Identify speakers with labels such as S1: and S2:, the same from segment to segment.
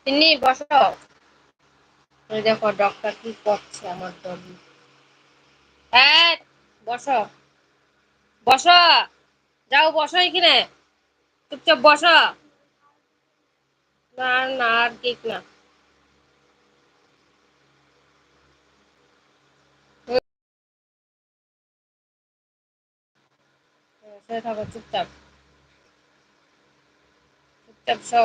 S1: তিনি বসো। ওই দেখো ডক্টর কি করছে আমার ডগি। হ্যাঁ, বসো বসো, যাও বসো এখানে, চুপচাপ বসো। না না, আর ঠিক না। শুয়ে থাকো চুপচাপ, চুপচাপ শো।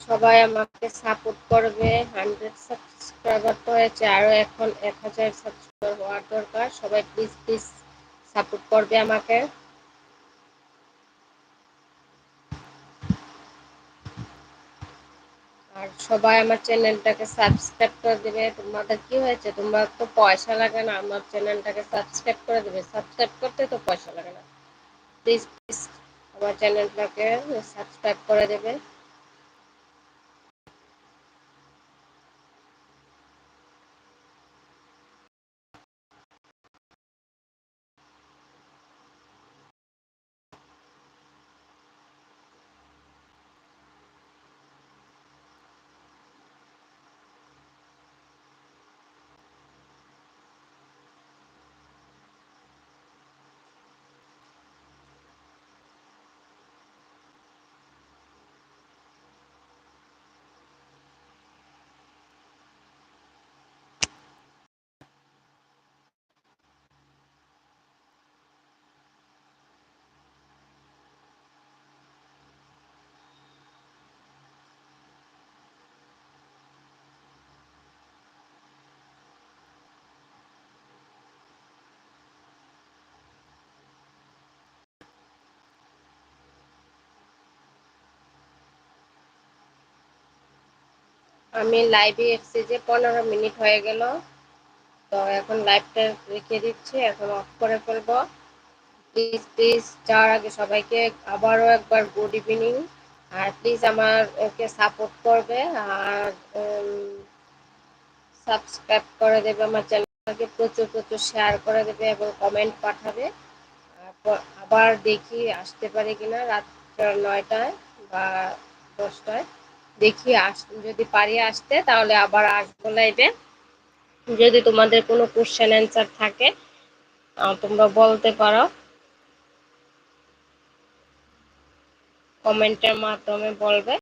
S1: সবাই আমাকে সাপোর্ট করবে। 100 সাবস্ক্রাইবার তো হয়েছে, আরো এখন 1000 সাবস্ক্রাইবার হওয়ার দরকার। সবাই প্লিজ প্লিজ সাপোর্ট করবে আমাকে। আর সবাই আমার চ্যানেলটাকে সাবস্ক্রাইব করে দেবে। তোমাদের কি হয়েছে, তোমরা তো পয়সা লাগে না, আমার চ্যানেলটাকে সাবস্ক্রাইব করে দেবে। সাবস্ক্রাইব করতে তো পয়সা লাগে না। প্লিজ প্লিজ আমার চ্যানেলটাকে সাবস্ক্রাইব করে দেবে। আমি লাইভে এসেছি যে 15 মিনিট হয়ে গেল, তো এখন লাইভটা রেখে দিচ্ছি, এখন অফ করে ফেলবো। প্লিজ প্লিজ যাওয়ার আগে সবাইকে আবারও একবার গুড ইভিনিং। আর প্লিজ আমাকে সাপোর্ট করবে, আর সাবস্ক্রাইব করে দেবে আমার চ্যানেলটাকে, প্রচুর প্রচুর শেয়ার করে দেবে এবং কমেন্ট পাঠাবে। আবার দেখি আসতে পারি কিনা রাত 9টায় বা 10টায়, দেখি যদি পারি আসতে তাহলে আবার আসবো লাইভে। যদি তোমাদের কোনো কোশ্চেন অ্যান্সার থাকে তোমরা বলতে পারো, কমেন্টের মাধ্যমে বলবে।